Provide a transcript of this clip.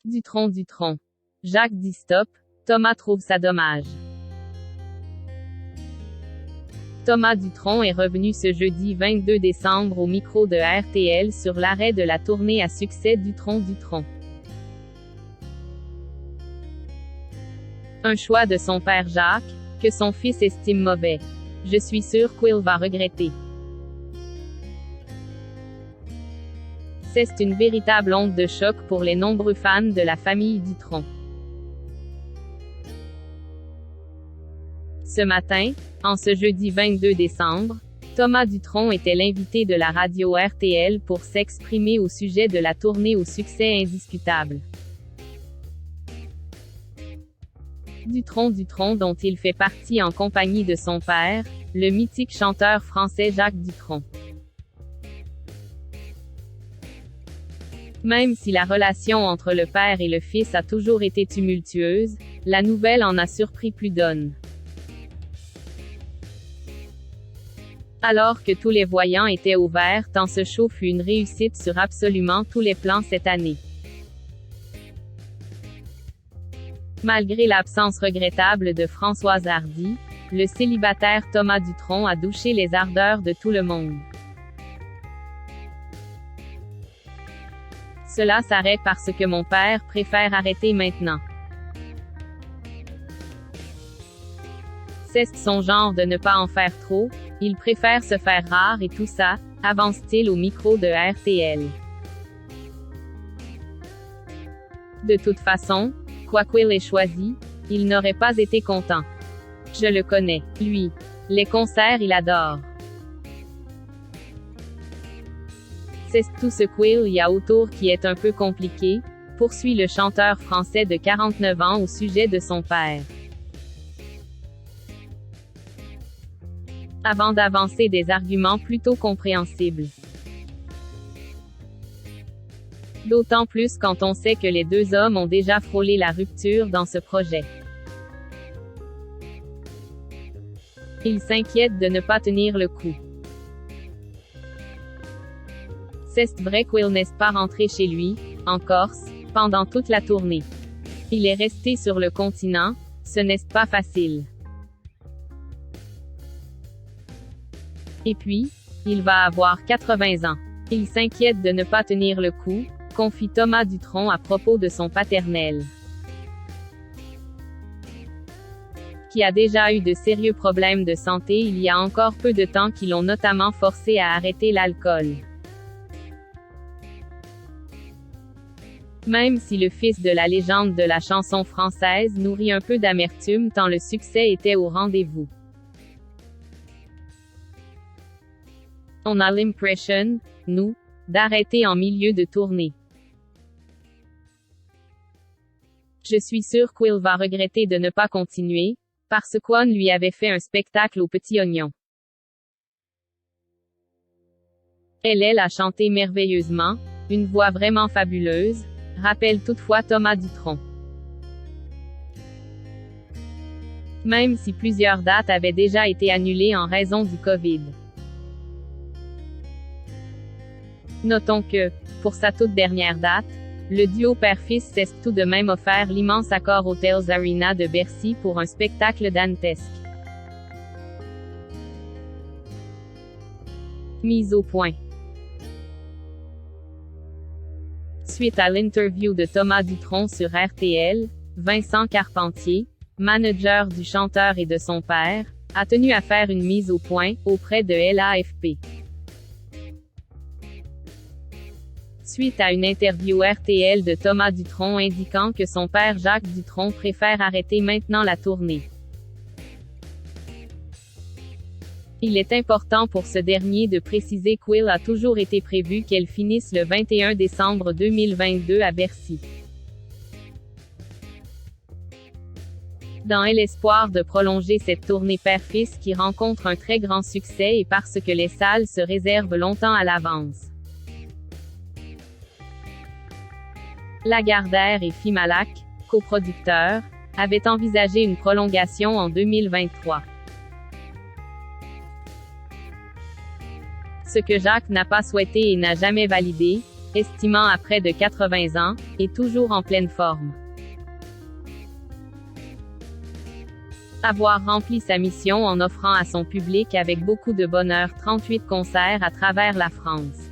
Dutronc. Jacques dit stop, Thomas trouve ça dommage. Thomas Dutronc est revenu ce jeudi 22 décembre au micro de RTL sur l'arrêt de la tournée à succès Dutronc. Un choix de son père Jacques, que son fils estime mauvais. Je suis sûr qu'il va regretter. C'est une véritable onde de choc pour les nombreux fans de la famille Dutronc. Ce matin, en ce jeudi 22 décembre, Thomas Dutronc était l'invité de la radio RTL pour s'exprimer au sujet de la tournée au succès indiscutable. Dutronc dont il fait partie en compagnie de son père, le mythique chanteur français Jacques Dutronc. Même si la relation entre le père et le fils a toujours été tumultueuse, la nouvelle en a surpris plus d'une. Alors que tous les voyants étaient au vert tant ce show fut une réussite sur absolument tous les plans cette année. Malgré l'absence regrettable de Françoise Hardy, le célibataire Thomas Dutronc a douché les ardeurs de tout le monde. Cela s'arrête parce que mon père préfère arrêter maintenant. C'est son genre de ne pas en faire trop, il préfère se faire rare et tout ça, avance-t-il au micro de RTL. De toute façon, quoi qu'il ait choisi, il n'aurait pas été content. Je le connais, lui. Les concerts il adore. C'est tout ce qu'il y a autour qui est un peu compliqué, poursuit le chanteur français de 49 ans au sujet de son père. Avant d'avancer des arguments plutôt compréhensibles. D'autant plus quand on sait que les deux hommes ont déjà frôlé la rupture dans ce projet. Il s'inquiète de ne pas tenir le coup. C'est vrai qu'il n'est pas rentré chez lui, en Corse, pendant toute la tournée. Il est resté sur le continent, ce n'est pas facile. Et puis, il va avoir 80 ans. Il s'inquiète de ne pas tenir le coup, confie Thomas Dutronc à propos de son paternel, qui a déjà eu de sérieux problèmes de santé il y a encore peu de temps qui l'ont notamment forcé à arrêter l'alcool. Même si le fils de la légende de la chanson française nourrit un peu d'amertume tant le succès était au rendez-vous. On a l'impression, nous, d'arrêter en milieu de tournée. Je suis sûr qu'il va regretter de ne pas continuer, parce qu'on lui avait fait un spectacle au Petit Oignon. Elle a chanté merveilleusement, une voix vraiment fabuleuse, rappelle toutefois Thomas Dutronc. Même si plusieurs dates avaient déjà été annulées en raison du Covid. Notons que, pour sa toute dernière date, le duo père-fils s'est tout de même offert l'immense Accor Hotels Arena de Bercy pour un spectacle dantesque. Mise au point. Suite à l'interview de Thomas Dutronc sur RTL, Vincent Carpentier, manager du chanteur et de son père, a tenu à faire une mise au point auprès de l'AFP. Suite à une interview RTL de Thomas Dutronc indiquant que son père Jacques Dutronc préfère arrêter maintenant la tournée. Il est important pour ce dernier de préciser qu'il a toujours été prévu qu'elle finisse le 21 décembre 2022 à Bercy. Dans l'espoir de prolonger cette tournée père-fils qui rencontre un très grand succès et parce que les salles se réservent longtemps à l'avance. Lagardère et Fimalac, coproducteurs, avaient envisagé une prolongation en 2023. Ce que Jacques n'a pas souhaité et n'a jamais validé, estimant à près de 80 ans, est toujours en pleine forme. Avoir rempli sa mission en offrant à son public avec beaucoup de bonheur 38 concerts à travers la France.